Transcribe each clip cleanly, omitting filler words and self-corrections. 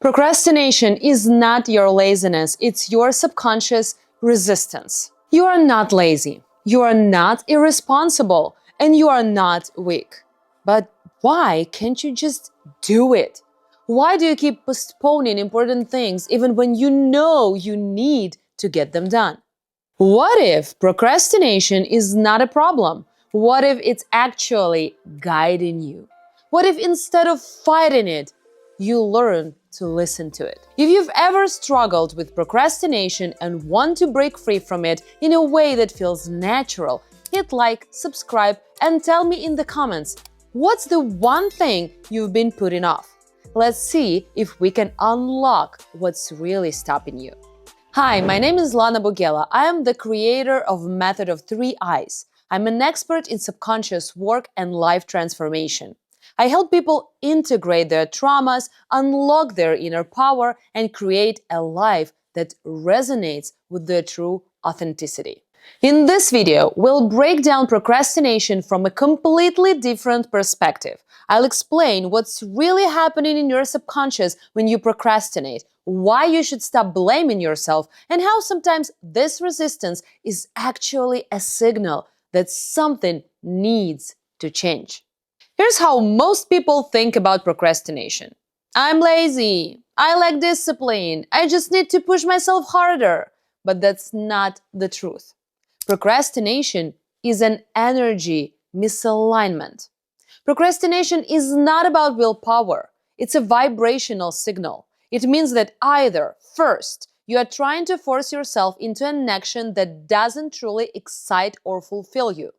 Procrastination is not your laziness, it's your subconscious resistance. You are not lazy, you are not irresponsible, and you are not weak. But why can't you just do it? Why do you keep postponing important things even when you know you need to get them done? What if procrastination is not a problem? What if it's actually guiding you? What if instead of fighting it, you learn to listen to it? If you've ever struggled with procrastination and want to break free from it in a way that feels natural, hit like, subscribe, and tell me in the comments, what's the one thing you've been putting off? Let's see if we can unlock what's really stopping you. Hi, my name is Lana Bugela. I am the creator of Method of 3 Eyes. I'm an expert in subconscious work and life transformation. I help people integrate their traumas, unlock their inner power, and create a life that resonates with their true authenticity. In this video, we'll break down procrastination from a completely different perspective. I'll explain what's really happening in your subconscious when you procrastinate, why you should stop blaming yourself, and how sometimes this resistance is actually a signal that something needs to change. Here's how most people think about procrastination. I'm lazy. I lack discipline. I just need to push myself harder. But that's not the truth. Procrastination is an energy misalignment. Procrastination is not about willpower. It's a vibrational signal. It means that either, first, you are trying to force yourself into an action that doesn't truly excite or fulfill you.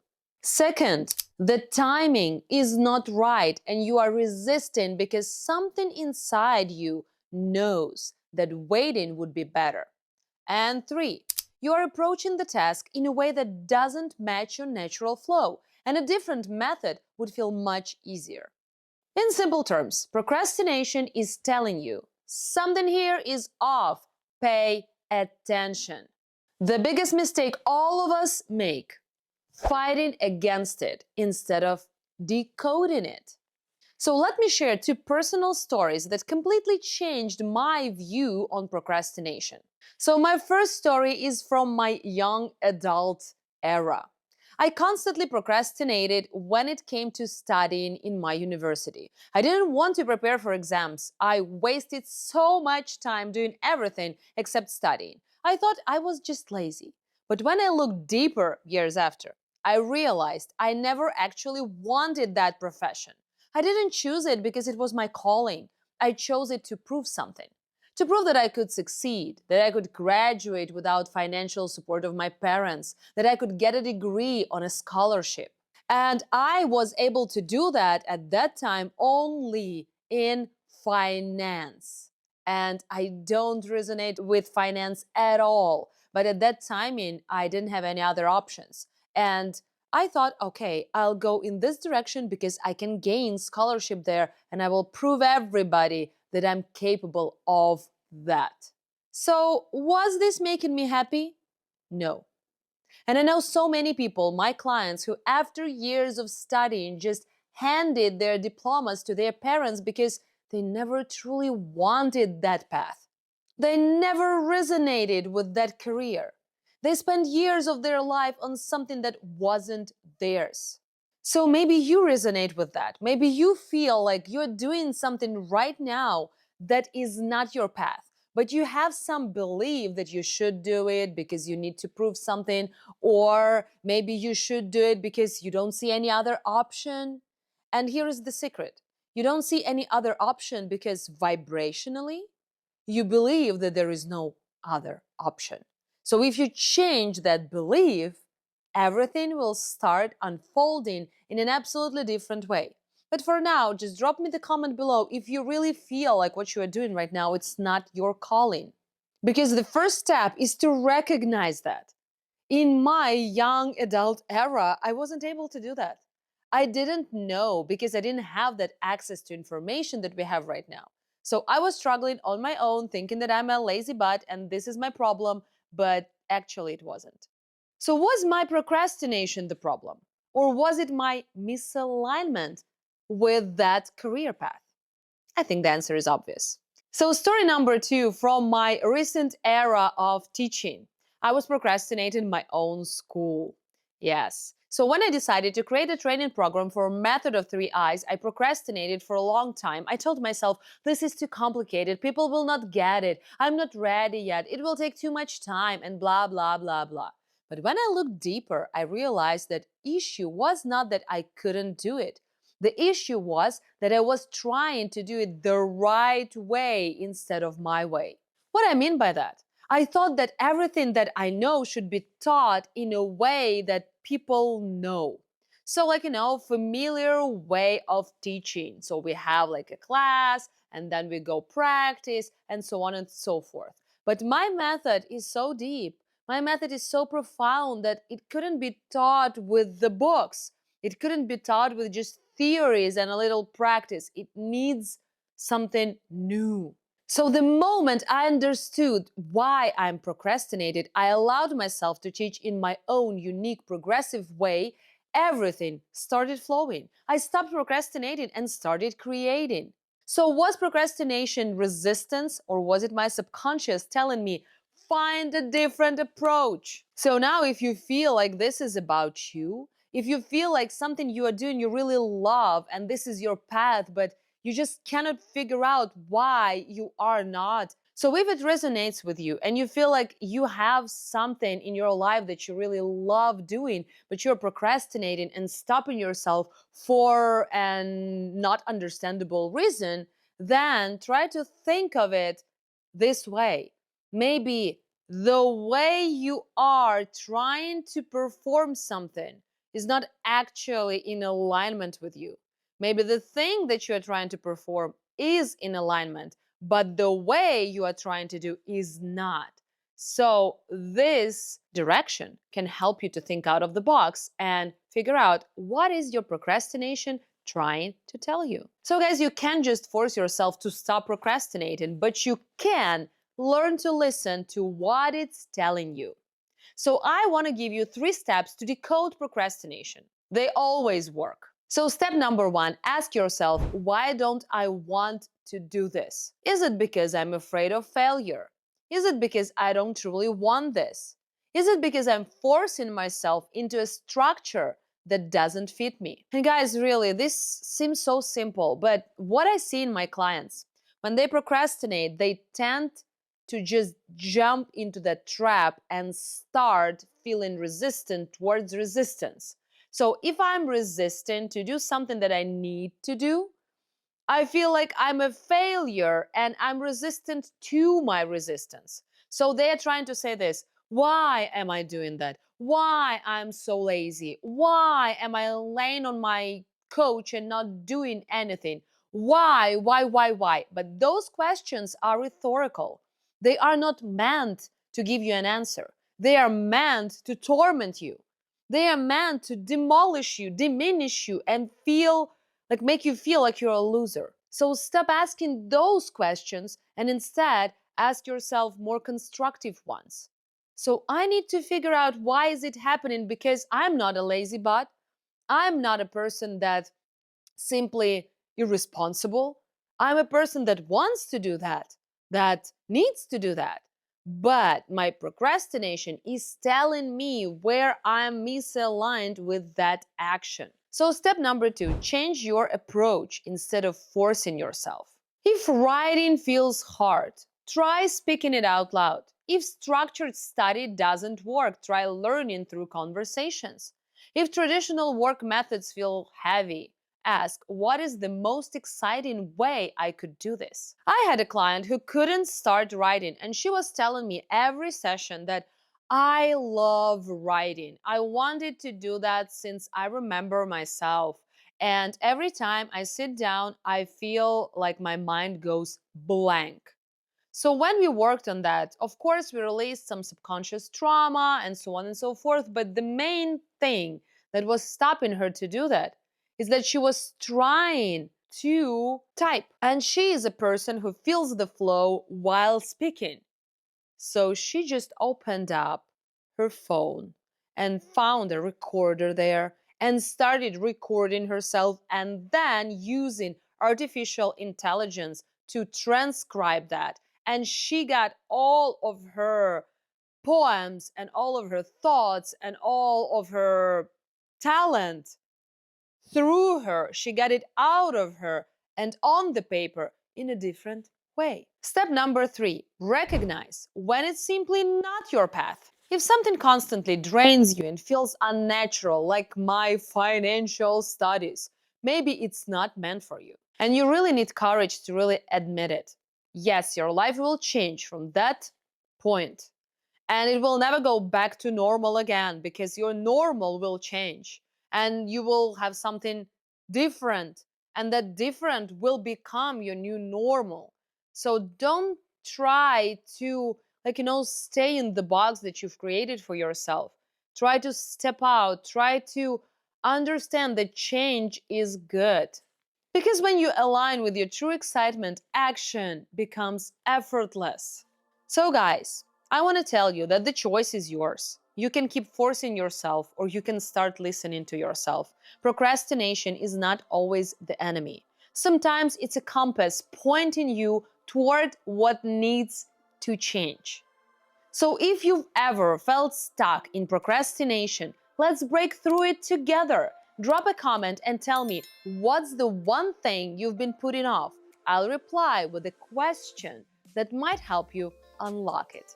Second, the timing is not right and you are resisting because something inside you knows that waiting would be better. And three, you are approaching the task in a way that doesn't match your natural flow, and a different method would feel much easier. In simple terms, procrastination is telling you something here is off. Pay attention. The biggest mistake all of us make: fighting against it instead of decoding it. So let me share 2 personal stories that completely changed my view on procrastination. So my first story is from my young adult era. I constantly procrastinated when it came to studying in my university. I didn't want to prepare for exams. I wasted so much time doing everything except studying. I thought I was just lazy. But when I looked deeper years after, I realized I never actually wanted that profession. I didn't choose it because it was my calling. I chose it to prove something. To prove that I could succeed, that I could graduate without financial support of my parents, that I could get a degree on a scholarship. And I was able to do that at that time only in finance. And I don't resonate with finance at all. But at that timing, I didn't have any other options. And I thought, okay, I'll go in this direction because I can gain scholarship there and I will prove everybody that I'm capable of that. So, was this making me happy? No. And I know so many people, my clients, who after years of studying just handed their diplomas to their parents because they never truly wanted that path. They never resonated with that career. They spent years of their life on something that wasn't theirs. So maybe you resonate with that. Maybe you feel like you're doing something right now that is not your path, but you have some belief that you should do it because you need to prove something, or maybe you should do it because you don't see any other option. And here is the secret. You don't see any other option because vibrationally, you believe that there is no other option. So if you change that belief, everything will start unfolding in an absolutely different way. But for now, just drop me the comment below if you really feel like what you are doing right now, it's not your calling. Because the first step is to recognize that. In my young adult era, I wasn't able to do that. I didn't know because I didn't have that access to information that we have right now. So I was struggling on my own, thinking that I'm a lazy butt and this is my problem, but actually it wasn't. So was my procrastination the problem? Or was it my misalignment with that career path? I think the answer is obvious. So, story number 2 from my recent era of teaching. I was procrastinating my own school. Yes. So, when I decided to create a training program for Method of Three Eyes, I procrastinated for a long time. I told myself, this is too complicated. People will not get it. I'm not ready yet. It will take too much time, and blah, blah, blah, blah. But when I looked deeper, I realized that issue was not that I couldn't do it. The issue was that I was trying to do it the right way instead of my way. What I mean by that? I thought that everything that I know should be taught in a way that people know. So, like, familiar way of teaching. So, we have like a class and then we go practice and so on and so forth. But my method is so deep. My method is so profound that it couldn't be taught with the books. It couldn't be taught with just theories and a little practice. It needs something new. So the moment I understood why I'm procrastinated, I allowed myself to teach in my own unique, progressive way. Everything started flowing. I stopped procrastinating and started creating. So was procrastination resistance, or was it my subconscious telling me, find a different approach? So now if you feel like this is about you, if you feel like something you are doing you really love and this is your path, but you just cannot figure out why you are not. So if it resonates with you and you feel like you have something in your life that you really love doing, but you're procrastinating and stopping yourself for an not understandable reason, then try to think of it this way. Maybe the way you are trying to perform something is not actually in alignment with you. Maybe the thing that you are trying to perform is in alignment, but the way you are trying to do is not. So, this direction can help you to think out of the box and figure out what is your procrastination trying to tell you. So, guys, you can't just force yourself to stop procrastinating, but you can learn to listen to what it's telling you. So I want to give you 3 steps to decode procrastination. They always work. So step number 1, ask yourself, why don't I want to do this? Is it because I'm afraid of failure? Is it because I don't truly want this? Is it because I'm forcing myself into a structure that doesn't fit me? And guys, really, this seems so simple, but what I see in my clients, when they procrastinate, they tend to just jump into that trap and start feeling resistant towards resistance. So if I'm resistant to do something that I need to do, I feel like I'm a failure and I'm resistant to my resistance. So they're trying to say this, why am I doing that? Why I'm so lazy? Why am I laying on my couch and not doing anything? Why? But those questions are rhetorical. They are not meant to give you an answer. They are meant to torment you. They are meant to demolish you, diminish you, and make you feel like you're a loser. So stop asking those questions and instead ask yourself more constructive ones. So I need to figure out why is it happening, because I'm not a lazy butt. I'm not a person that simply irresponsible. I'm a person that wants to do that needs to do that. But my procrastination is telling me where I'm misaligned with that action. So, step number 2, change your approach instead of forcing yourself. If writing feels hard, try speaking it out loud. If structured study doesn't work, try learning through conversations. If traditional work methods feel heavy, ask, what is the most exciting way I could do this? I had a client who couldn't start writing, and she was telling me every session that I love writing. I wanted to do that since I remember myself. And every time I sit down, I feel like my mind goes blank. So when we worked on that, of course, we released some subconscious trauma and so on and so forth. But the main thing that was stopping her to do that is that she was trying to type. And she is a person who feels the flow while speaking. So she just opened up her phone and found a recorder there and started recording herself, and then using artificial intelligence to transcribe that. And she got all of her poems and all of her thoughts and all of her talent through her. She got it out of her and on the paper in a different way. Step number 3, recognize when it's simply not your path. If something constantly drains you and feels unnatural, like my financial studies, maybe it's not meant for you. And you really need courage to really admit it. Yes, your life will change from that point, and it will never go back to normal again because your normal will change and you will have something different, and that different will become your new normal. So don't try to, stay in the box that you've created for yourself. Try to step out, try to understand that change is good. Because when you align with your true excitement, action becomes effortless. So, guys, I want to tell you that the choice is yours. You can keep forcing yourself or you can start listening to yourself. Procrastination is not always the enemy. Sometimes it's a compass pointing you toward what needs to change. So if you've ever felt stuck in procrastination, let's break through it together. Drop a comment and tell me what's the one thing you've been putting off. I'll reply with a question that might help you unlock it.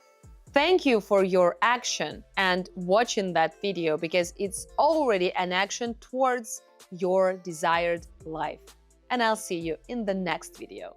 Thank you for your action and watching that video because it's already an action towards your desired life. And I'll see you in the next video.